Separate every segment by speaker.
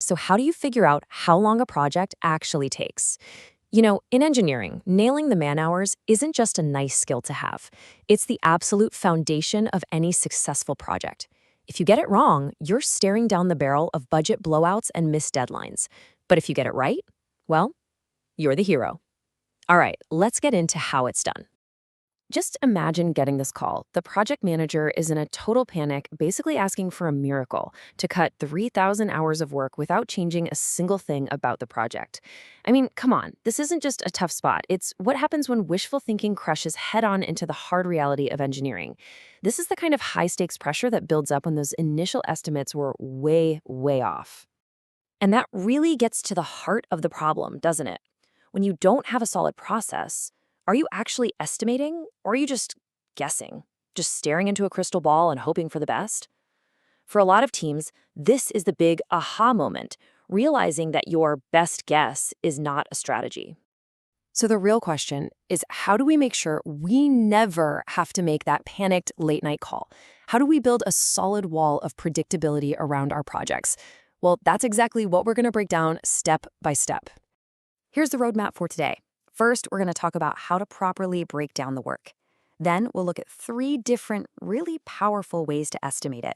Speaker 1: So, how do you figure out how long a project actually takes? In engineering, nailing the man hours isn't just a nice skill to have, it's the absolute foundation of any successful project. If you get it wrong, you're staring down the barrel of budget blowouts and missed deadlines. But if you get it right, well, you're the hero. All right, let's get into how it's done. Just imagine getting this call. The project manager is in a total panic, basically asking for a miracle to cut 3,000 hours of work without changing a single thing about the project. I mean, come on, this isn't just a tough spot. It's what happens when wishful thinking crashes head on into the hard reality of engineering. This is the kind of high stakes pressure that builds up when those initial estimates were way, way off. And that really gets to the heart of the problem, doesn't it? When you don't have a solid process, are you actually estimating or are you just guessing? Just staring into a crystal ball and hoping for the best? For a lot of teams, this is the big aha moment, realizing that your best guess is not a strategy. So the real question is, how do we make sure we never have to make that panicked late night call? How do we build a solid wall of predictability around our projects? Well, that's exactly what we're going to break down step by step. Here's the roadmap for today. First, we're going to talk about how to properly break down the work. Then we'll look at 3 different, really powerful ways to estimate it.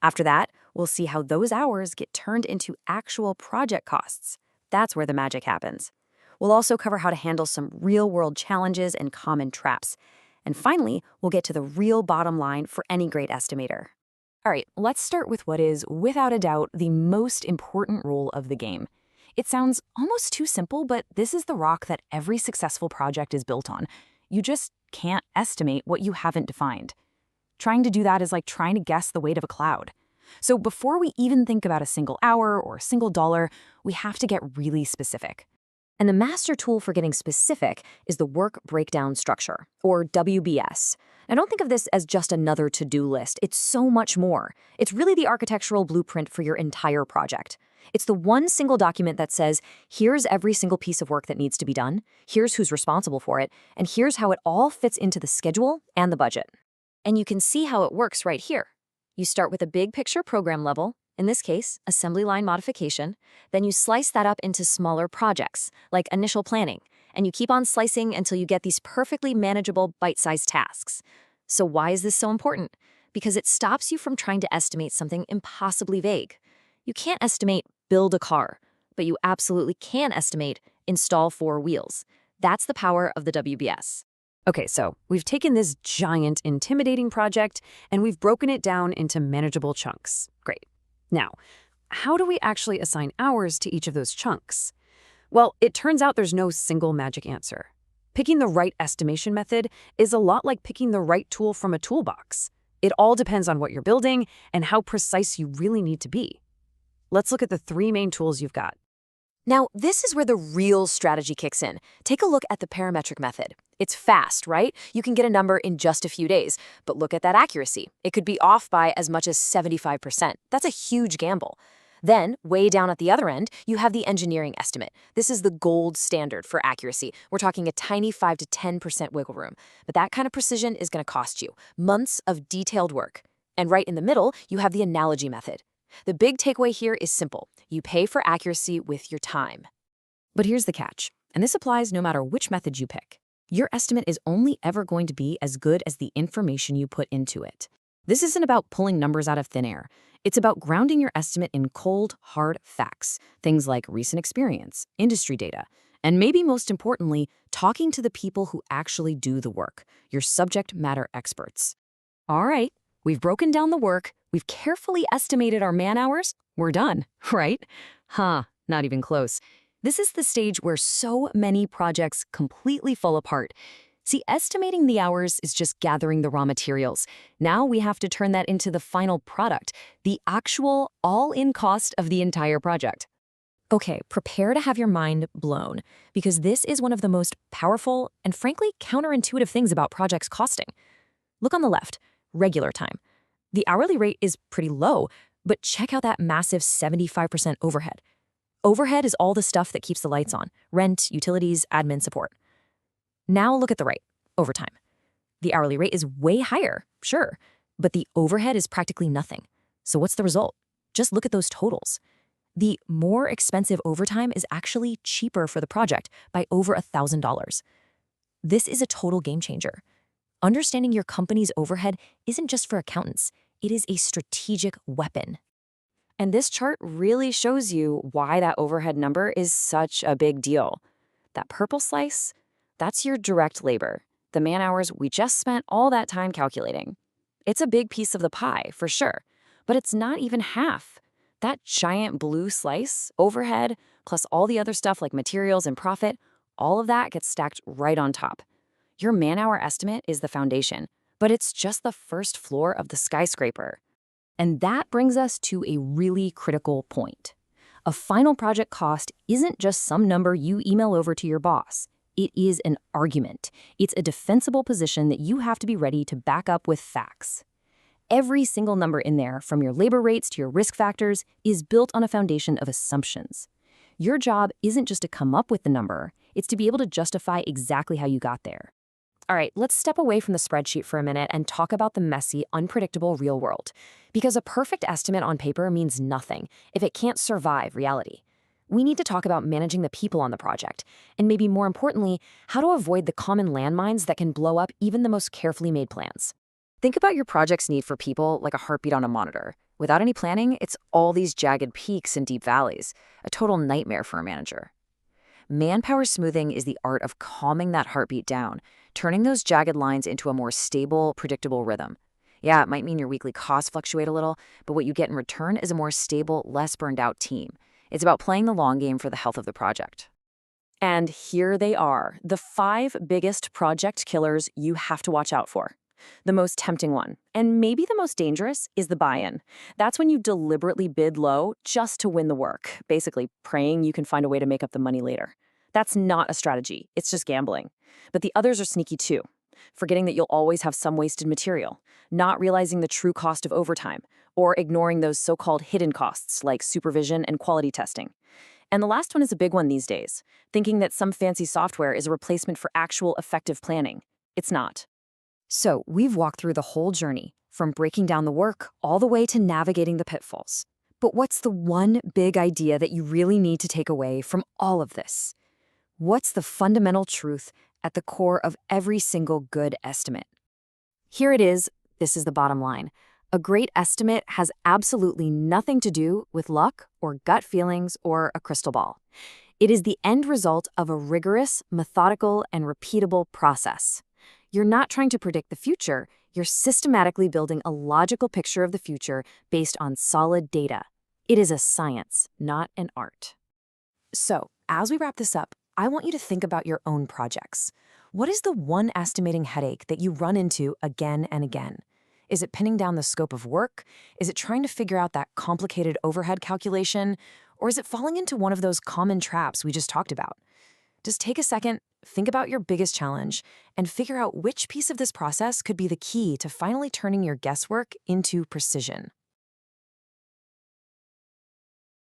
Speaker 1: After that, we'll see how those hours get turned into actual project costs. That's where the magic happens. We'll also cover how to handle some real-world challenges and common traps. And finally, we'll get to the real bottom line for any great estimator. All right, let's start with what is, without a doubt, the most important rule of the game. It sounds almost too simple, but this is the rock that every successful project is built on. You just can't estimate what you haven't defined. Trying to do that is like trying to guess the weight of a cloud. So before we even think about a single hour or a single dollar, we have to get really specific. And the master tool for getting specific is the Work Breakdown Structure, or WBS. Now, don't think of this as just another to-do list. It's so much more. It's really the architectural blueprint for your entire project. It's the one single document that says, here's every single piece of work that needs to be done, here's who's responsible for it, and here's how it all fits into the schedule and the budget. And you can see how it works right here. You start with a big picture program level, in this case, assembly line modification, then you slice that up into smaller projects, like initial planning, and you keep on slicing until you get these perfectly manageable bite-sized tasks. So why is this so important? Because it stops you from trying to estimate something impossibly vague. You can't estimate build a car, but you absolutely can estimate install 4 wheels. That's the power of the WBS. Okay, so we've taken this giant, intimidating project and we've broken it down into manageable chunks. Great. Now, how do we actually assign hours to each of those chunks? Well, it turns out there's no single magic answer. Picking the right estimation method is a lot like picking the right tool from a toolbox. It all depends on what you're building and how precise you really need to be. Let's look at the 3 main tools you've got. Now, this is where the real strategy kicks in. Take a look at the parametric method. It's fast, right? You can get a number in just a few days, but look at that accuracy. It could be off by as much as 75%. That's a huge gamble. Then, way down at the other end, you have the engineering estimate. This is the gold standard for accuracy. We're talking a tiny 5 to 10% wiggle room. But that kind of precision is going to cost you months of detailed work. And right in the middle, you have the analogy method. The big takeaway here is simple. You pay for accuracy with your time. But here's the catch, and this applies no matter which method you pick. Your estimate is only ever going to be as good as the information you put into it. This isn't about pulling numbers out of thin air. It's about grounding your estimate in cold, hard facts, things like recent experience, industry data, and maybe most importantly, talking to the people who actually do the work, your subject matter experts. All right, we've broken down the work, we've carefully estimated our man hours, we're done, right? Not even close. This is the stage where so many projects completely fall apart. See, estimating the hours is just gathering the raw materials. Now we have to turn that into the final product, the actual all-in cost of the entire project. Okay, prepare to have your mind blown, because this is one of the most powerful and frankly counterintuitive things about projects costing. Look on the left, regular time. The hourly rate is pretty low, but check out that massive 75% overhead. Overhead is all the stuff that keeps the lights on: rent, utilities, admin support. Now look at the right, overtime. The hourly rate is way higher, sure, but the overhead is practically nothing. So what's the result? Just look at those totals. The more expensive overtime is actually cheaper for the project by over $1,000. This is a total game changer. Understanding your company's overhead isn't just for accountants, it is a strategic weapon. And this chart really shows you why that overhead number is such a big deal. That purple slice, that's your direct labor, the man hours we just spent all that time calculating. It's a big piece of the pie, for sure, but it's not even half. That giant blue slice, overhead, plus all the other stuff like materials and profit, all of that gets stacked right on top. Your man-hour estimate is the foundation, but it's just the first floor of the skyscraper. And that brings us to a really critical point. A final project cost isn't just some number you email over to your boss. It is an argument. It's a defensible position that you have to be ready to back up with facts. Every single number in there, from your labor rates to your risk factors, is built on a foundation of assumptions. Your job isn't just to come up with the number, it's to be able to justify exactly how you got there. All right, let's step away from the spreadsheet for a minute and talk about the messy, unpredictable real world. Because a perfect estimate on paper means nothing if it can't survive reality. We need to talk about managing the people on the project, and maybe more importantly, how to avoid the common landmines that can blow up even the most carefully made plans. Think about your project's need for people like a heartbeat on a monitor. Without any planning, it's all these jagged peaks and deep valleys, a total nightmare for a manager. Manpower smoothing is the art of calming that heartbeat down, turning those jagged lines into a more stable, predictable rhythm. Yeah, it might mean your weekly costs fluctuate a little, but what you get in return is a more stable, less burned out team. It's about playing the long game for the health of the project. And here they are, the 5 biggest project killers you have to watch out for. The most tempting one, and maybe the most dangerous, is the buy-in. That's when you deliberately bid low just to win the work, basically praying you can find a way to make up the money later. That's not a strategy, it's just gambling. But the others are sneaky too. Forgetting that you'll always have some wasted material, not realizing the true cost of overtime, or ignoring those so-called hidden costs like supervision and quality testing. And the last one is a big one these days, thinking that some fancy software is a replacement for actual effective planning. It's not. So we've walked through the whole journey, from breaking down the work all the way to navigating the pitfalls. But what's the one big idea that you really need to take away from all of this? What's the fundamental truth at the core of every single good estimate? Here it is. This is the bottom line. A great estimate has absolutely nothing to do with luck or gut feelings or a crystal ball. It is the end result of a rigorous, methodical, and repeatable process. You're not trying to predict the future, you're systematically building a logical picture of the future based on solid data. It is a science, not an art. So, as we wrap this up, I want you to think about your own projects. What is the one estimating headache that you run into again and again? Is it pinning down the scope of work? Is it trying to figure out that complicated overhead calculation? Or is it falling into one of those common traps we just talked about? Just take a second, think about your biggest challenge, and figure out which piece of this process could be the key to finally turning your guesswork into precision.